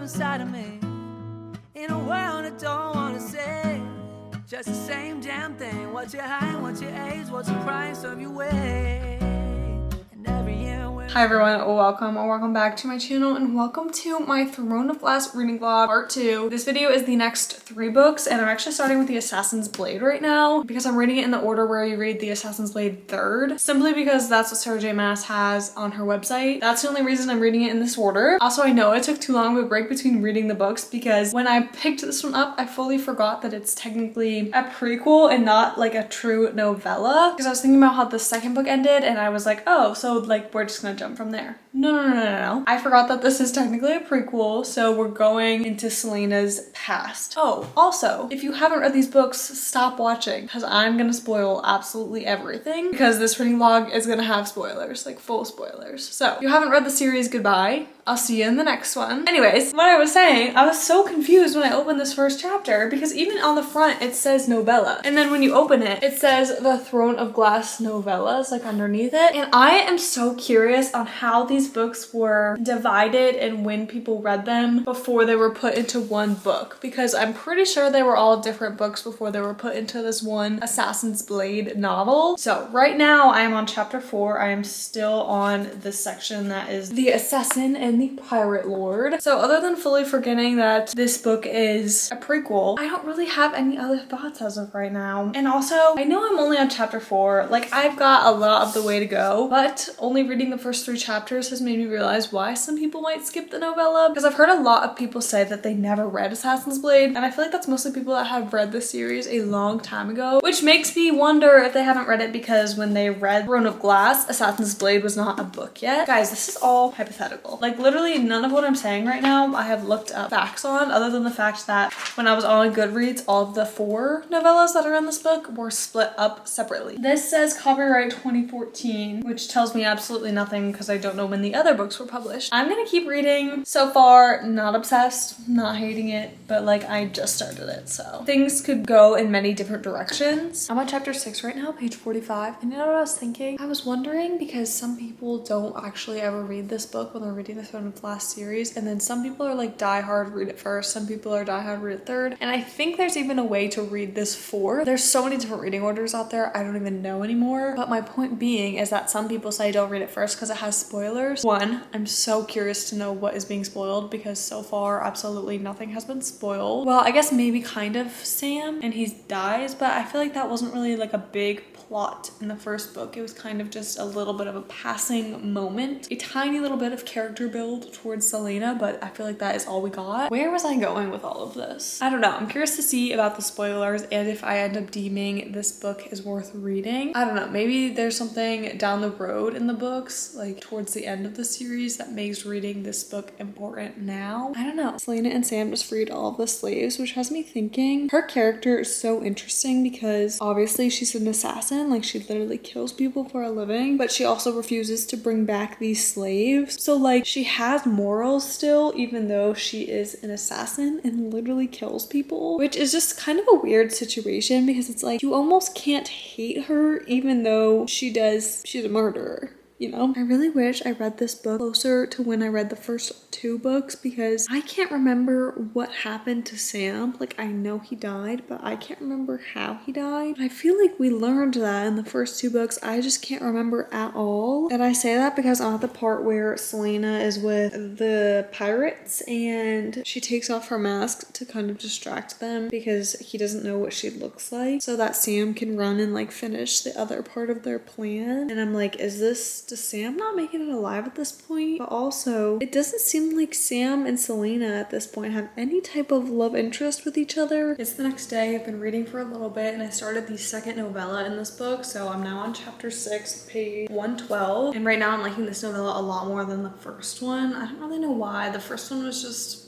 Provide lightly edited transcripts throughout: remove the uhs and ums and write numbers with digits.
inside of me. In a world I don't wanna say, just the same damn thing. What's your height, what's your age, what's the price of your way? And every year Hi everyone, welcome back to my channel and welcome to my Throne of Glass reading vlog part 2. This video is the next 3 books and I'm actually starting with the Assassin's Blade right now because I'm reading it in the order where you read the Assassin's Blade third, simply because that's what Sarah J Maas has on her website. That's the only reason I'm reading it in this order. Also, I know I took too long of a break between reading the books because when I picked this one up, I fully forgot that it's technically a prequel and not like a true novella, because I was thinking about how the second book ended and I was like, oh, so like we're just gonna jump from there. No. I forgot that this is technically a prequel, so we're going into Selena's past. Oh, also, if you haven't read these books, stop watching because I'm gonna spoil absolutely everything because this reading vlog is gonna have spoilers, like full spoilers. So if you haven't read the series, goodbye. I'll see you in the next one. Anyways, what I was saying, I was so confused when I opened this first chapter because even on the front it says novella. And then when you open it, it says the Throne of Glass novellas like underneath it. And I am so curious on how these books were divided and when people read them before they were put into one book, because I'm pretty sure they were all different books before they were put into this one Assassin's Blade novel. So right now I am on chapter 4. I am still on this section that is the assassin and the pirate lord. So other than fully forgetting that this book is a prequel, I don't really have any other thoughts as of right now. And also, I know I'm only on chapter 4. Like, I've got a lot of the way to go, but only reading the first 3 chapters has made me realize why some people might skip the novella, because I've heard a lot of people say that they never read Assassin's Blade, and I feel like that's mostly people that have read the series a long time ago, which makes me wonder if they haven't read it because when they read Throne of Glass, Assassin's Blade was not a book yet. Guys, this is all hypothetical. Like, literally none of what I'm saying right now I have looked up facts on, other than the fact that when I was on Goodreads, all of the 4 novellas that are in this book were split up separately. This says copyright 2014, which tells me absolutely nothing because I don't know when the other books were published. I'm gonna keep reading. So far, not obsessed, not hating it, but like I just started it, so things could go in many different directions. I'm on chapter 6 right now, page 45, and you know what I was thinking? I was wondering, because some people don't actually ever read this book when they're reading the Throne of Glass series, and then some people are like die hard, read it first, some people are die hard, read it third, and I think there's even a way to read this fourth. There's so many different reading orders out there, I don't even know anymore, but my point being is that some people say don't read it first because it has spoilers. One, I'm so curious to know what is being spoiled because so far absolutely nothing has been spoiled. Well, I guess maybe kind of Sam and he dies, but I feel like that wasn't really like a big plot in the first book. It was kind of just a little bit of a passing moment, a tiny little bit of character build towards Selena, but I feel like that is all we got. Where was I going with all of this? I don't know. I'm curious to see about the spoilers and if I end up deeming this book is worth reading. I don't know. Maybe there's something down the road in the books, like towards the end of the series, that makes reading this book important now. I don't know. Selena and Sam just freed all of the slaves, which has me thinking her character is so interesting because obviously she's an assassin. Like, she literally kills people for a living, but she also refuses to bring back these slaves. So like, she has morals still, even though she is an assassin and literally kills people, which is just kind of a weird situation because it's like you almost can't hate her even though she's a murderer. You know, I really wish I read this book closer to when I read the first 2 books because I can't remember what happened to Sam. Like, I know he died, but I can't remember how he died. I feel like we learned that in the first 2 books. I just can't remember at all. And I say that because I'm at the part where Selena is with the pirates and she takes off her mask to kind of distract them because he doesn't know what she looks like so that Sam can run and like finish the other part of their plan. And I'm like, does Sam not making it alive at this point? But also, it doesn't seem like Sam and Selena at this point have any type of love interest with each other. It's the next day. I've been reading for a little bit and I started the second novella in this book. So I'm now on chapter 6, page 112. And right now I'm liking this novella a lot more than the first one. I don't really know why. The first one was just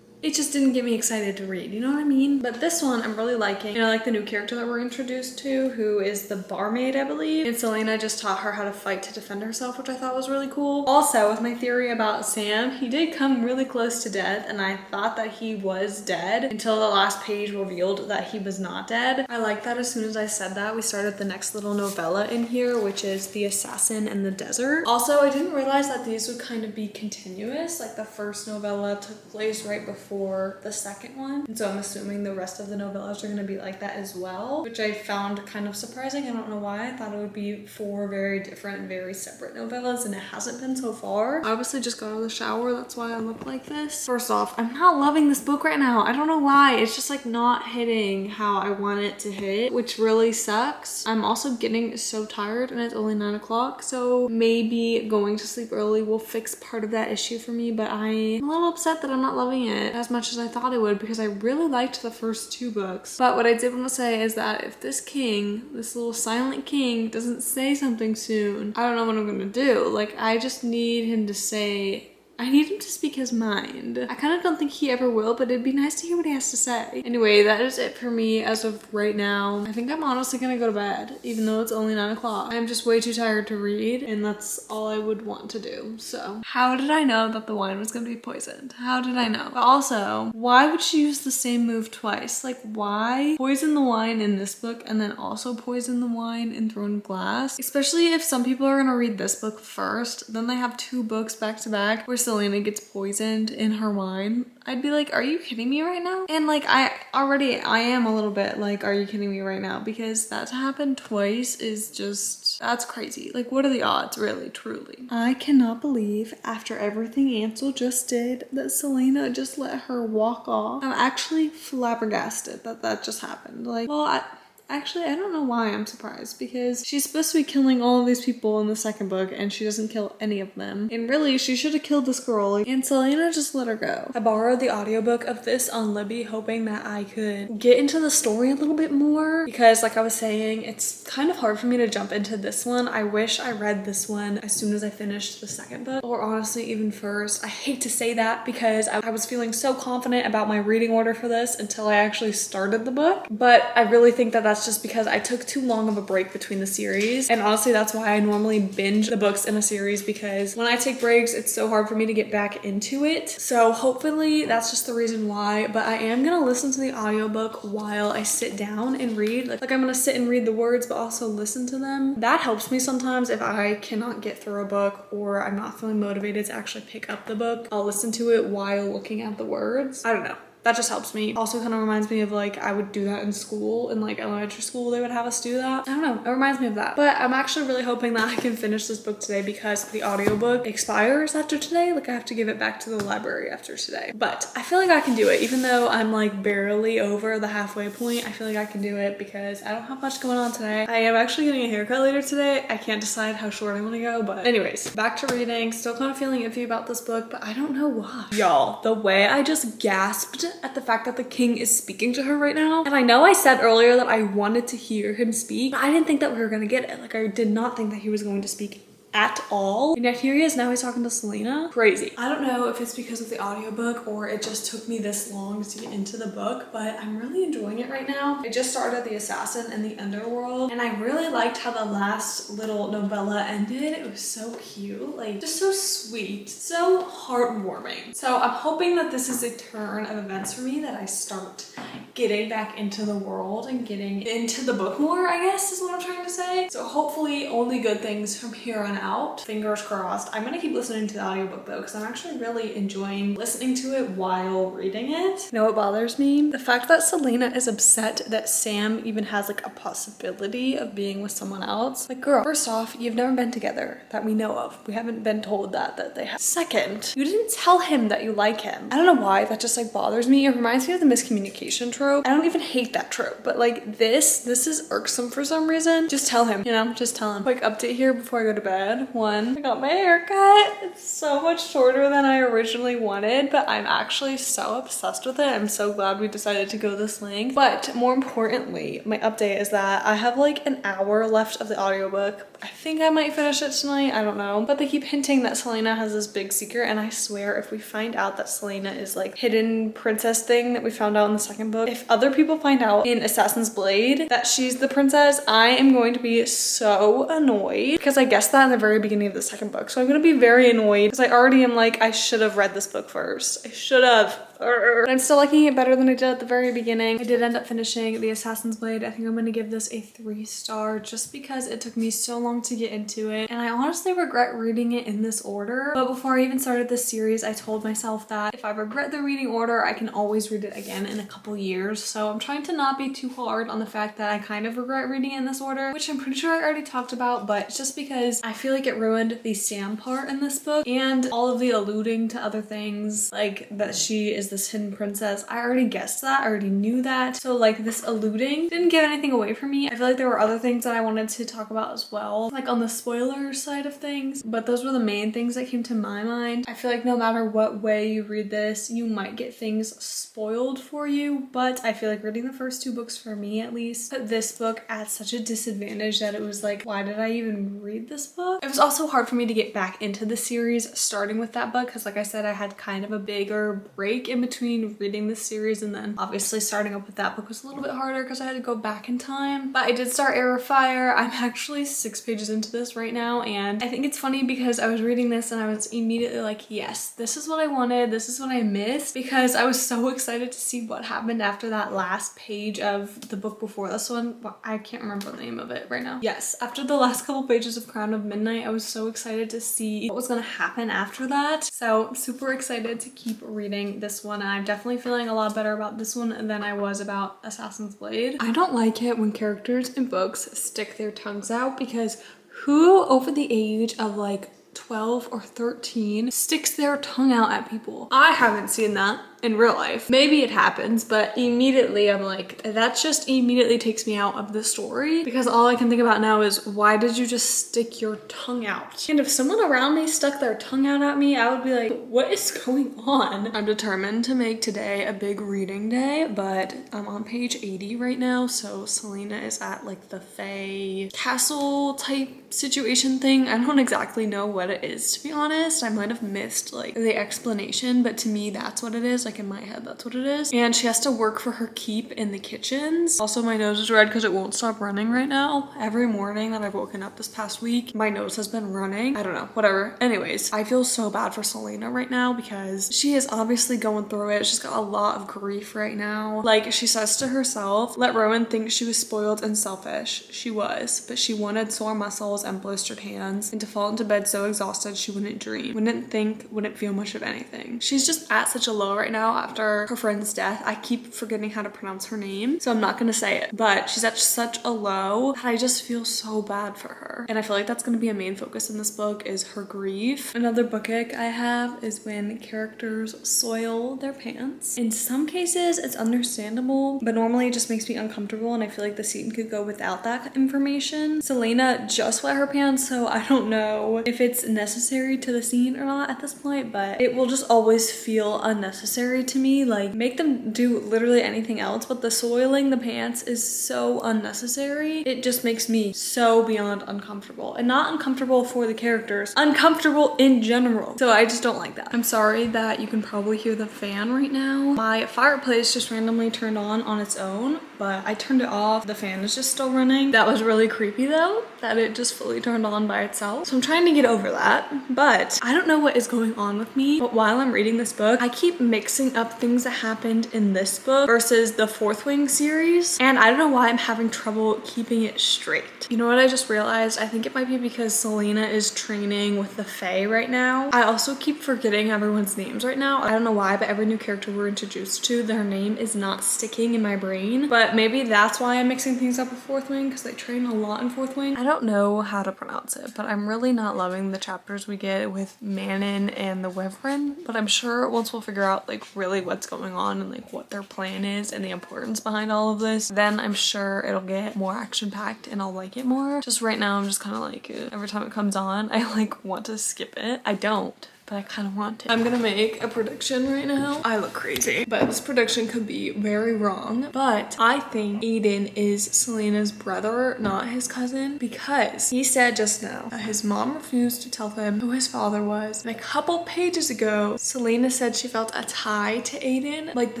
it just didn't get me excited to read, you know what I mean? But this one I'm really liking, and I like the new character that we're introduced to, who is the barmaid, I believe. And Selena just taught her how to fight to defend herself, which I thought was really cool. Also, with my theory about Sam, he did come really close to death, and I thought that he was dead until the last page revealed that he was not dead. I like that as soon as I said that, we started the next little novella in here, which is The Assassin and the Desert. Also, I didn't realize that these would kind of be continuous, like the first novella took place right before the second one, and so I'm assuming the rest of the novellas are going to be like that as well, which I found kind of surprising. I don't know why. I thought it would be 4 very different, very separate novellas, and it hasn't been so far. I obviously just got out of the shower, that's why I look like this. First off, I'm not loving this book right now. I don't know why. It's just like not hitting how I want it to hit, which really sucks. I'm also getting so tired, and it's only 9 o'clock, so maybe going to sleep early will fix part of that issue for me, but I'm a little upset that I'm not loving it as much as I thought it would, because I really liked the first 2 books. But what I did want to say is that if this king, this little silent king, doesn't say something soon, I don't know what I'm gonna do. Like, I just need him to say, I need him to speak his mind. I kind of don't think he ever will, but it'd be nice to hear what he has to say. Anyway, that is it for me as of right now. I think I'm honestly gonna go to bed, even though it's only 9 o'clock. I'm just way too tired to read, and that's all I would want to do, so. How did I know that the wine was gonna be poisoned? How did I know? But also, why would she use the same move twice? Like, why poison the wine in this book and then also poison the wine in Throne of Glass? Especially if some people are gonna read this book first, then they have 2 books back to back where Selena gets poisoned in her wine. I'd be like, are you kidding me right now? And like, I am a little bit like, are you kidding me right now? Because that to happen twice is just, that's crazy. Like, what are the odds, really, truly? I cannot believe, after everything Ansel just did, that Selena just let her walk off. I'm actually flabbergasted that that just happened. Like, well, actually, I don't know why I'm surprised, because she's supposed to be killing all of these people in the second book, and she doesn't kill any of them. And really, she should have killed this girl, and Selena just let her go. I borrowed the audiobook of this on Libby, hoping that I could get into the story a little bit more, because like I was saying, it's kind of hard for me to jump into this one. I wish I read this one as soon as I finished the second book, or honestly, even first. I hate to say that, because I was feeling so confident about my reading order for this until I actually started the book, but I really think that that's just because I took too long of a break between the series. And honestly, that's why I normally binge the books in a series, because when I take breaks, it's so hard for me to get back into it. So hopefully that's just the reason why, but I am gonna listen to the audiobook while I sit down and read. Like I'm gonna sit and read the words, but also listen to them. That helps me sometimes if I cannot get through a book or I'm not feeling motivated to actually pick up the book. I'll listen to it while looking at the words. I don't know. That just helps me. Also kind of reminds me of like, I would do that in school, in like elementary school, they would have us do that. I don't know, it reminds me of that. But I'm actually really hoping that I can finish this book today, because the audiobook expires after today. Like I have to give it back to the library after today. But I feel like I can do it, even though I'm like barely over the halfway point. I feel like I can do it because I don't have much going on today. I am actually getting a haircut later today. I can't decide how short I want to go, but anyways, back to reading. Still kind of feeling iffy about this book, but I don't know why. Y'all, the way I just gasped at the fact that the king is speaking to her right now. And I know I said earlier that I wanted to hear him speak, but I didn't think that we were gonna get it. Like I did not think that he was going to speak at all. And yet here he is, now he's talking to Selena. Crazy. I don't know if it's because of the audiobook or it just took me this long to get into the book, but I'm really enjoying it right now. I just started The Assassin and the Underworld, and I really liked how the last little novella ended. It was so cute, like just so sweet, so heartwarming. So I'm hoping that this is a turn of events for me, that I start getting back into the world and getting into the book more, I guess is what I'm trying to say. So hopefully only good things from here on out. Fingers crossed. I'm gonna keep listening to the audiobook though, because I'm actually really enjoying listening to it while reading it. You know what bothers me? The fact that Selena is upset that Sam even has like a possibility of being with someone else. Like girl, first off, you've never been together that we know of. We haven't been told that they have. Second, you didn't tell him that you like him. I don't know why, that just like bothers me. It reminds me of the miscommunication trope. I don't even hate that trope, but like this is irksome for some reason. Just tell him, you know, just tell him. Quick update here before I go to bed. good. One, I got my hair cut. It's so much shorter than I originally wanted, but I'm actually so obsessed with it. I'm so glad we decided to go this length. But more importantly, my update is that I have like an hour left of the audiobook. I think I might finish it tonight, I don't know. But they keep hinting that Selena has this big secret, and I swear if we find out that Selena is like hidden princess thing that we found out in the second book, if other people find out in Assassin's Blade that she's the princess, I am going to be so annoyed, because I guessed that in the very beginning of the second book. So I'm gonna be very annoyed because I already am like, I should have read this book first. I should have. But I'm still liking it better than I did at the very beginning. I did end up finishing the Assassin's Blade. I think I'm gonna give this a 3-star just because it took me so long to get into it. And I honestly regret reading it in this order. But before I even started this series, I told myself that if I regret the reading order, I can always read it again in a couple years. So I'm trying to not be too hard on the fact that I kind of regret reading it in this order, which I'm pretty sure I already talked about, but it's just because I feel like it ruined the Sam part in this book and all of the alluding to other things, like that she is this hidden princess. I already guessed that, I already knew that. So like this alluding didn't give anything away from me. I feel like there were other things that I wanted to talk about as well, like on the spoiler side of things, but those were the main things that came to my mind. I feel like no matter what way you read this, you might get things spoiled for you, but I feel like reading the first 2 books, for me at least, put this book at such a disadvantage that it was like, why did I even read this book? It was also hard for me to get back into the series starting with that book because like I said, I had kind of a bigger break in between reading this series, and then obviously starting up with that book was a little bit harder because I had to go back in time. But I did start Heir of Fire. I'm actually 6 pages into this right now, and I think it's funny because I was reading this and I was immediately like, yes, this is what I wanted, this is what I missed, because I was so excited to see what happened after that last page of the book before this one. I can't remember the name of it right now. Yes, after the last couple pages of Crown of Midnight, I was so excited to see what was going to happen after that. So I'm super excited to keep reading this one, and I'm definitely feeling a lot better about this one than I was about Assassin's Blade. I don't like it when characters in books stick their tongues out, because who over the age of like 12 or 13 sticks their tongue out at people? I haven't seen that in real life. Maybe it happens, but immediately I'm like, that just immediately takes me out of the story, because all I can think about now is, why did you just stick your tongue out? And if someone around me stuck their tongue out at me, I would be like, what is going on? I'm determined to make today a big reading day, but I'm on page 80 right now, so Selena is at like the Fae castle type situation thing. I don't exactly know what it is, to be honest. I might have missed like the explanation, but to me that's what it is. Like in my head, that's what it is. And she has to work for her keep in the kitchens. Also, my nose is red because it won't stop running right now. Every morning that I've woken up this past week, my nose has been running. I don't know, whatever. Anyways, I feel so bad for Selena right now because she is obviously going through it. She's got a lot of grief right now. Like she says to herself, let Rowan think she was spoiled and selfish. She was, but she wanted sore muscles and blistered hands, and to fall into bed so exhausted she wouldn't dream, wouldn't think, wouldn't feel much of anything. She's just at such a low right now after her friend's death. I keep forgetting how to pronounce her name, so I'm not gonna say it, but she's at such a low that I just feel so bad for her. And I feel like that's gonna be a main focus in this book, is her grief. Another book ick I have is when characters soil their pants. In some cases it's understandable, but normally it just makes me uncomfortable, and I feel like the scene could go without that information. Selena just wet her pants, so I don't know if it's necessary to the scene or not at this point, but it will just always feel unnecessary to me. Like, make them do literally anything else, but the soiling the pants is so unnecessary. It just makes me so beyond uncomfortable, and not uncomfortable for the characters, uncomfortable in general. So I just don't like that. I'm sorry that you can probably hear the fan right now. My fireplace just randomly turned on its own, but I turned it off. The fan is just still running. That was really creepy though, that it just fully turned on by itself. So I'm trying to get over that, but I don't know what is going on with me. But while I'm reading this book, I keep mixing up things that happened in this book versus the Fourth Wing series, and I don't know why I'm having trouble keeping it straight. You know what I just realized? I think it might be because Selena is training with the Fae right now. I also keep forgetting everyone's names right now. I don't know why, but every new character we're introduced to, their name is not sticking in my brain. But but maybe that's why I'm mixing things up with Fourth Wing, because they train a lot in Fourth Wing. I don't know how to pronounce it, but I'm really not loving the chapters we get with Manon and the Wyvern, but I'm sure once we'll figure out like really what's going on and like what their plan is and the importance behind all of this, then I'm sure it'll get more action packed and I'll like it more. Just right now I'm just kind of like, every time it comes on I like want to skip it. I don't, but I kind of want to. I'm gonna make a prediction right now. I look crazy, but this prediction could be very wrong. But I think Aiden is Selena's brother, not his cousin, because he said just now that his mom refused to tell him who his father was. And a couple pages ago, Selena said she felt a tie to Aiden, like the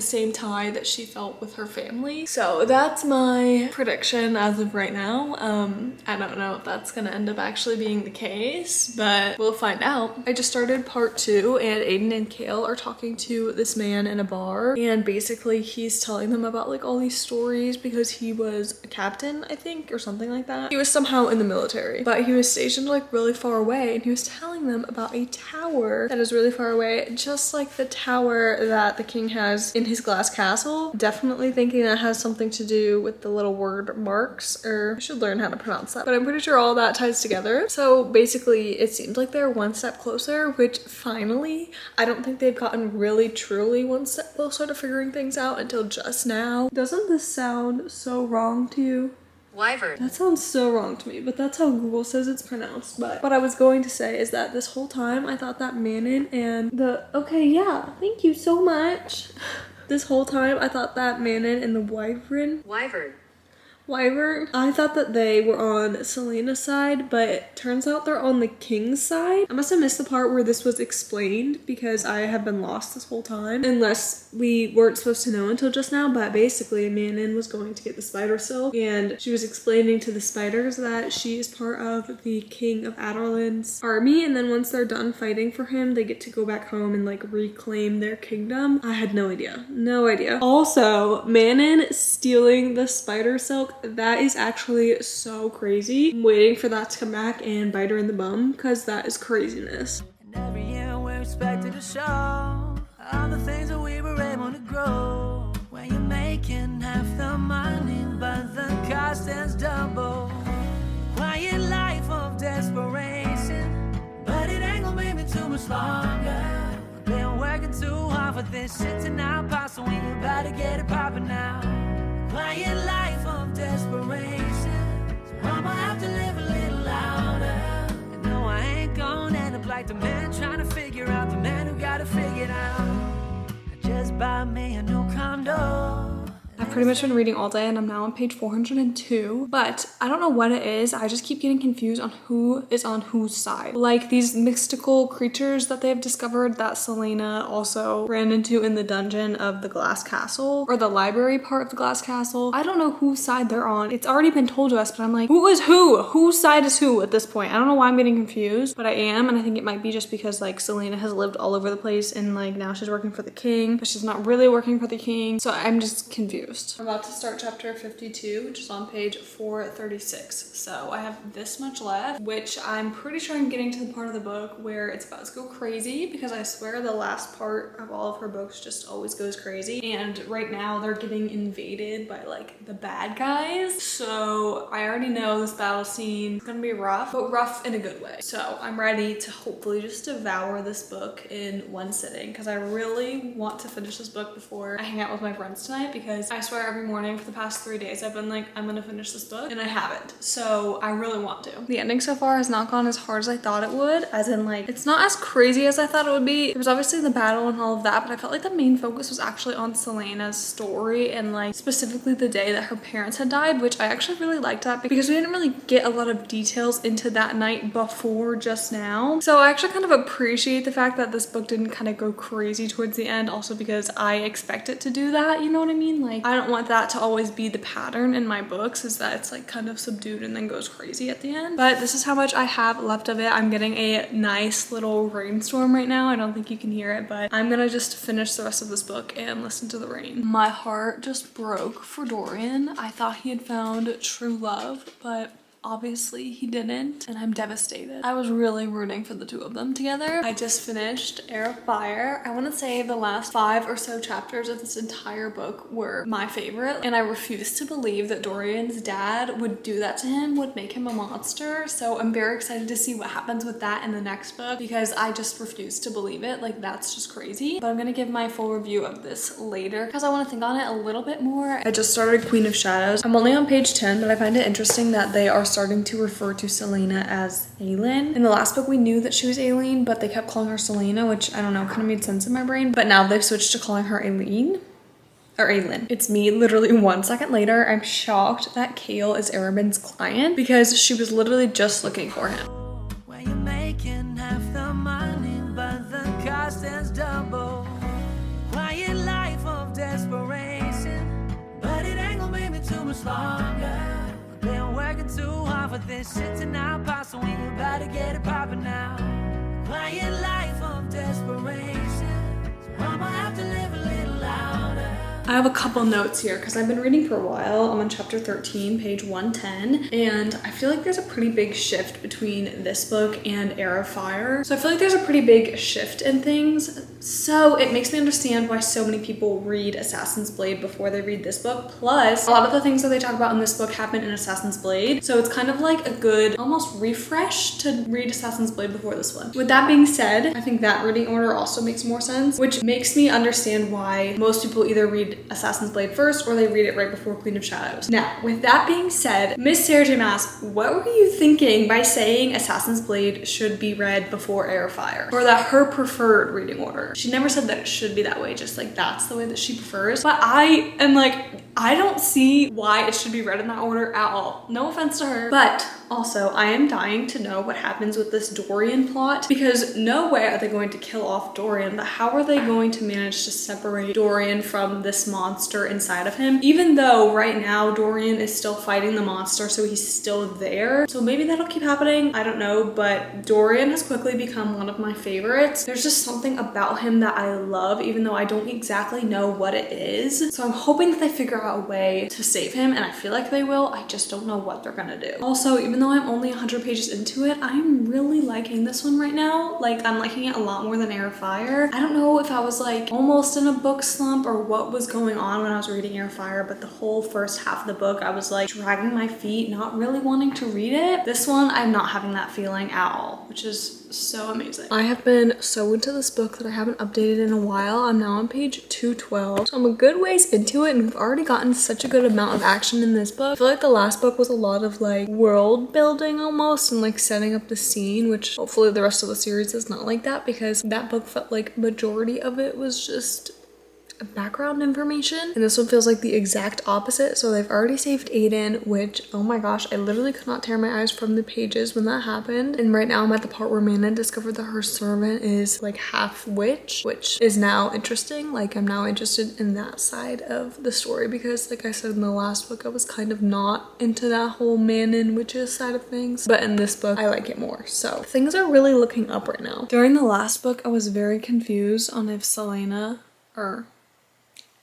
same tie that she felt with her family. So that's my prediction as of right now. I don't know if that's gonna end up actually being the case, but we'll find out. I just started part 2 and Aiden and Kale are talking to this man in a bar, and basically he's telling them about like all these stories because he was a captain, I think, or something like that. He was somehow in the military, but he was stationed like really far away, and he was telling them about a tower that is really far away, just like the tower that the king has in his glass castle. Definitely thinking that has something to do with the little word marks, or I should learn how to pronounce that, but I'm pretty sure all that ties together. So basically it seems like they're one step closer, which finally, I don't think they've gotten really truly one step closer to figuring things out until just now. Doesn't this sound so wrong to you? Wyvern. That sounds so wrong to me, but that's how Google says it's pronounced. But what I was going to say is that this whole time I thought that Manon and okay, yeah, thank you so much. This whole time I thought that Manon and the Wyvern, I thought that they were on Selena's side, but it turns out they're on the king's side. I must have missed the part where this was explained because I have been lost this whole time, unless we weren't supposed to know until just now. But basically Manon was going to get the spider silk, and she was explaining to the spiders that she is part of the king of Adarlan's army, and then once they're done fighting for him, they get to go back home and like reclaim their kingdom. I had no idea. Also, Manon stealing the spider silk, that is actually so crazy. I'm waiting for that to come back and bite her in the bum, because that is craziness. And every year we're expected to show all the things that we were able to grow. When you're making half the money, but the cost is double. Quiet life of desperation, but it ain't gonna make me too much longer. Been working too hard for this shit to not pop, so we about to get it poppin' now. Quiet life of desperation, so I'ma have to live a little louder. And no, I ain't gonna end up like the man trying to figure out the man who got it figured out. I just bought me a new condo. I've pretty much been reading all day and I'm now on page 402, but I don't know what it is. I just keep getting confused on who is on whose side. Like these mystical creatures that they've discovered that Selena also ran into in the dungeon of the glass castle, or the library part of the glass castle. I don't know whose side they're on. It's already been told to us, but I'm like, who is who? Whose side is who at this point? I don't know why I'm getting confused, but I am, and I think it might be just because like Selena has lived all over the place and like now she's working for the king, but she's not really working for the king. So I'm just confused. I'm about to start chapter 52, which is on page 436. So I have this much left, which I'm pretty sure I'm getting to the part of the book where it's about to go crazy, because I swear the last part of all of her books just always goes crazy. And right now they're getting invaded by like the bad guys. So I already know this battle scene is gonna be rough, but rough in a good way. So I'm ready to hopefully just devour this book in one sitting, because I really want to finish this book before I hang out with my friends tonight, because I swear every morning for the past 3 days I've been like, I'm gonna finish this book, and I haven't. So I really want to. The ending so far has not gone as hard as I thought it would, as in like, it's not as crazy as I thought it would be. It was obviously the battle and all of that, but I felt like the main focus was actually on Selena's story, and like specifically the day that her parents had died, which I actually really liked that because we didn't really get a lot of details into that night before just now. So I actually kind of appreciate the fact that this book didn't kind of go crazy towards the end, also because I expect it to do that, you know what I mean? Like, I don't want that to always be the pattern in my books, is that it's like kind of subdued and then goes crazy at the end. But this is how much I have left of it. I'm getting a nice little rainstorm right now. I don't think you can hear it, but I'm gonna just finish the rest of this book and listen to the rain. My heart just broke for Dorian. I thought he had found true love, but Obviously he didn't, and I'm devastated. I was really rooting for the two of them together. I just finished Heir of Fire. I want to say the last 5 or so chapters of this entire book were my favorite, and I refuse to believe that Dorian's dad would do that to him, would make him a monster. So I'm very excited to see what happens with that in the next book, because I just refuse to believe it. Like, that's just crazy. But I'm gonna give my full review of this later because I want to think on it a little bit more. I just started Queen of Shadows. I'm only on page 10, but I find it interesting that they are starting to refer to Selena as Aelin. In the last book we knew that she was Aelin, but they kept calling her Selena, which I don't know, kind of made sense in my brain. But now they've switched to calling her Aelin. Or Aelin. It's me literally 1 second later. I'm shocked that Kale is Arabin's client because she was literally just looking for him. When you're making half the money, but the cost is double. Quiet life of desperation, but it ain't gonna make me too much longer. Been working too hard for this shit to not pop, so we about to get it poppin' now. Quiet life of desperation, so I'ma have to live a little louder. I have a couple notes here because I've been reading for a while. I'm on chapter 13, page 110, and I feel like there's a pretty big shift between this book and Heir of Fire. So I feel like there's a pretty big shift in things. So it makes me understand why so many people read Assassin's Blade before they read this book. Plus, a lot of the things that they talk about in this book happen in Assassin's Blade. So it's kind of like a good almost refresh to read Assassin's Blade before this one. With that being said, I think that reading order also makes more sense, which makes me understand why most people either read Assassin's Blade first or they read it right before Queen of Shadows. Now, with that being said, Miss Sarah J. Maas, what were you thinking by saying Assassin's Blade should be read before Heir of Fire? Or that her preferred reading order? She never said that it should be that way, just like that's the way that she prefers. But I am like, I don't see why it should be read in that order at all. No offense to her. But also, I am dying to know what happens with this Dorian plot, because no way are they going to kill off Dorian, but how are they going to manage to separate Dorian from this monster inside of him? Even though right now Dorian is still fighting the monster, so he's still there. So maybe that'll keep happening. I don't know, but Dorian has quickly become one of my favorites. There's just something about him that I love, even though I don't exactly know what it is. So I'm hoping that they figure out a way to save him, and I feel like they will. I just don't know what they're gonna do. Also, even though I'm only 100 pages into it, I'm really liking this one right now. Like, I'm liking it a lot more than Heir of Fire. I don't know if I was like almost in a book slump or what was going on when I was reading Heir of Fire, but the whole first half of the book I was like dragging my feet, not really wanting to read it. This one I'm not having that feeling at all, which is so amazing. I have been so into this book that I haven't updated in a while. I'm now on page 212, so I'm a good ways into it, and we've already gotten such a good amount of action in this book. I feel like the last book was a lot of like world building almost, and like setting up the scene, which hopefully the rest of the series is not like that, because that book felt like majority of it was just background information, and this one feels like the exact opposite. So they've already saved Aiden, which, oh my gosh, I literally could not tear my eyes from the pages when that happened. And right now I'm at the part where Mana discovered that her servant is like half witch, which is now interesting. Like, I'm now interested in that side of the story, because like I said in the last book, I was kind of not into that whole man and witches side of things, but in this book I like it more. So things are really looking up right now. During the last book I was very confused on if Selena or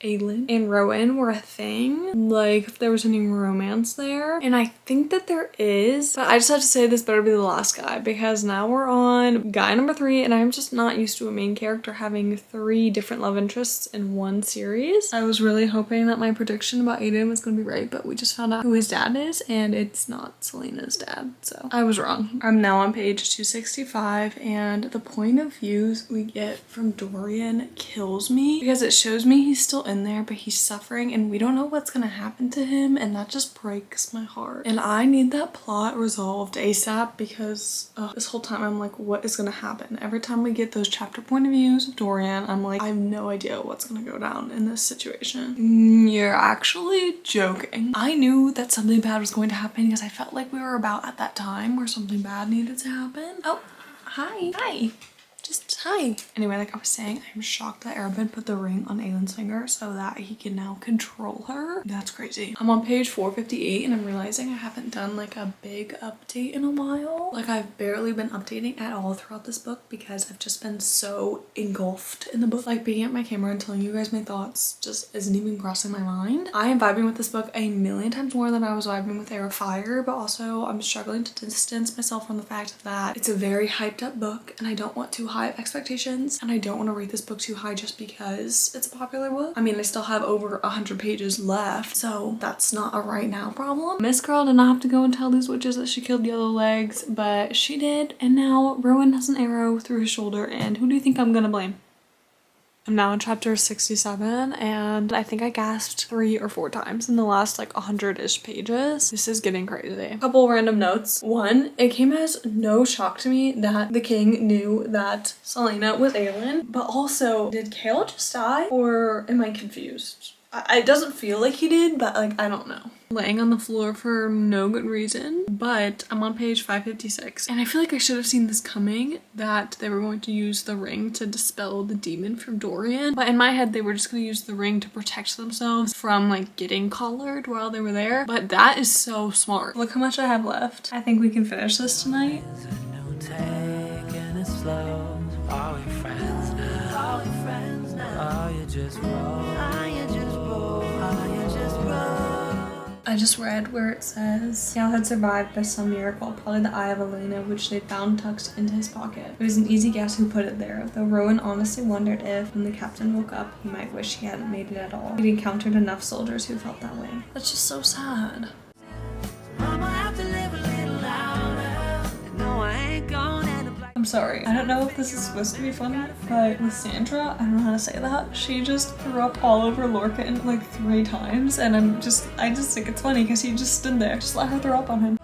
Aelin and Rowan were a thing, like if there was any romance there, and I think that there is, but I just have to say this better be the last guy, because now we're on guy number 3, and I'm just not used to a main character having 3 different love interests in one series. I was really hoping that my prediction about Aiden was gonna be right, but we just found out who his dad is, and it's not Selena's dad, so I was wrong. I'm now on page 265, and the point of views we get from Dorian kills me, because it shows me he's still in there, but he's suffering, and we don't know what's gonna happen to him, and that just breaks my heart. And I need that plot resolved ASAP, because this whole time I'm like, what is gonna happen? Every time we get those chapter point of views of Dorian, I'm like, I have no idea what's gonna go down in this situation. You're actually joking. I knew that something bad was going to happen, because I felt like we were about at that time where something bad needed to happen. Oh, hi. Just Hi. Anyway, like I was saying, I'm shocked that Arabin put the ring on Aelin's finger so that he can now control her. That's crazy. I'm on page 458 and I'm realizing I haven't done like a big update in a while. Like I've barely been updating at all throughout this book because I've just been so engulfed in the book. Like being at my camera and telling you guys my thoughts just isn't even crossing my mind. I am vibing with this book a million times more than I was vibing with Heir of Fire, but also I'm struggling to distance myself from the fact that it's a very hyped up book and I don't want too high expectations and I don't want to rate this book too high just because it's a popular book. I mean, I still have over 100 pages left, so that's not a right now problem. Miss Girl did not have to go and tell these witches that she killed Yellow Legs, but she did, and now Rowan has an arrow through his shoulder, and who do you think I'm gonna blame? I'm now in chapter 67 and I think I gasped 3 or 4 times in the last like 100-ish pages. This is getting crazy. A couple random notes. One, it came as no shock to me that the king knew that Selena was Aelin, but also did Kale just die or am I confused? It doesn't feel like he did, but like I don't know. Laying on the floor for no good reason, but I'm on page 556 and I feel like I should have seen this coming, that they were going to use the ring to dispel the demon from Dorian, but in my head they were just going to use the ring to protect themselves from like getting collared while they were there. But that is so smart. Look how much I have left. I think we can finish this tonight. I just read where it says Kale had survived by some miracle, probably the eye of Elena, which they found tucked into his pocket. It was an easy guess who put it there, though Rowan honestly wondered if, when the captain woke up, he might wish he hadn't made it at all. He'd encountered enough soldiers who felt that way. That's just so sad. I'm sorry. I don't know if this is supposed to be funny, but with Sandra, I don't know how to say that. She just threw up all over Lorca like 3 times, and I just think it's funny because he just stood there. Just let her throw up on him.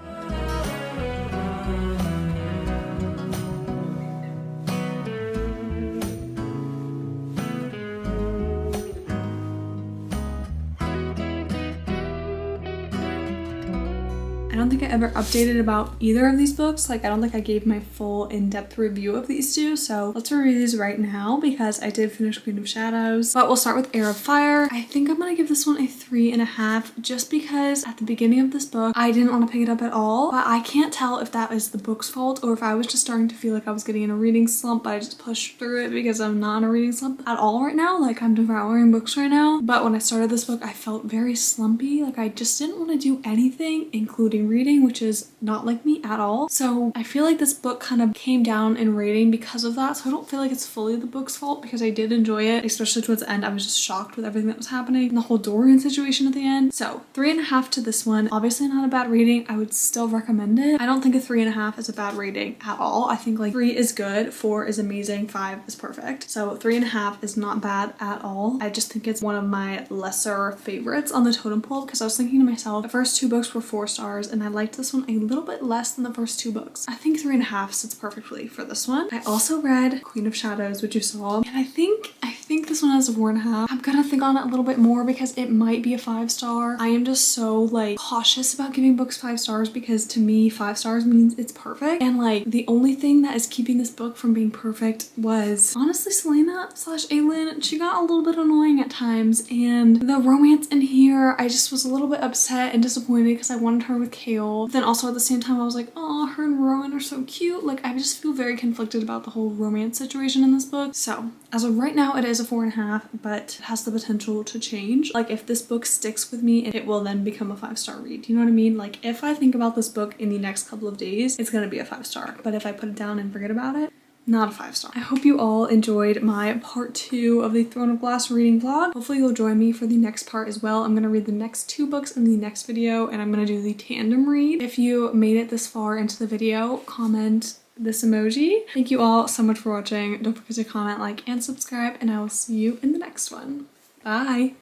I don't think I ever updated about either of these books. Like I don't think I gave my full in-depth review of these two, so let's review these right now because I did finish Queen of Shadows. But we'll start with Heir of Fire. I think I'm gonna give this one a 3.5 just because at the beginning of this book I didn't want to pick it up at all, but I can't tell if that was the book's fault or if I was just starting to feel like I was getting in a reading slump, but I just pushed through it because I'm not in a reading slump at all right now. Like I'm devouring books right now, but when I started this book I felt very slumpy. Like I just didn't want to do anything, including reading, which is not like me at all. So I feel like this book kind of came down in rating because of that. So I don't feel like it's fully the book's fault because I did enjoy it, especially towards the end. I was just shocked with everything that was happening and the whole Dorian situation at the end. So 3.5 to this one. Obviously not a bad rating. I would still recommend it. I don't think a 3.5 is a bad rating at all. I think like 3 is good, 4 is amazing, 5 is perfect. So 3.5 is not bad at all. I just think it's one of my lesser favorites on the totem pole because I was thinking to myself, the first 2 books were 4 stars and I liked this one a little bit less than the first 2 books. I think 3.5 sits perfectly for this one. I also read Queen of Shadows, which you saw, and I think this one has a 4.5. I'm gonna think on it a little bit more because it might be a 5-star. I am just so like cautious about giving books 5 stars because to me 5 stars means it's perfect, and like the only thing that is keeping this book from being perfect was honestly Selena / Aelin. She got a little bit annoying at times, and the romance in here I just was a little bit upset and disappointed because I wanted her with Kale. But then also at the same time I was like, oh, her and Rowan are so cute. Like I just feel very conflicted about the whole romance situation in this book. So as of right now it is a 4.5, but it has the potential to change. Like if this book sticks with me, it will then become a 5-star read. You know what I mean? Like if I think about this book in the next couple of days, it's gonna be a 5-star. But if I put it down and forget about it, not a 5-star. I hope you all enjoyed my part 2 of the Throne of Glass reading vlog. Hopefully you'll join me for the next part as well. I'm gonna read the next 2 books in the next video, and I'm gonna do the tandem read. If you made it this far into the video, comment this emoji. Thank you all so much for watching. Don't forget to comment, like, and subscribe, and I will see you in the next one. Bye!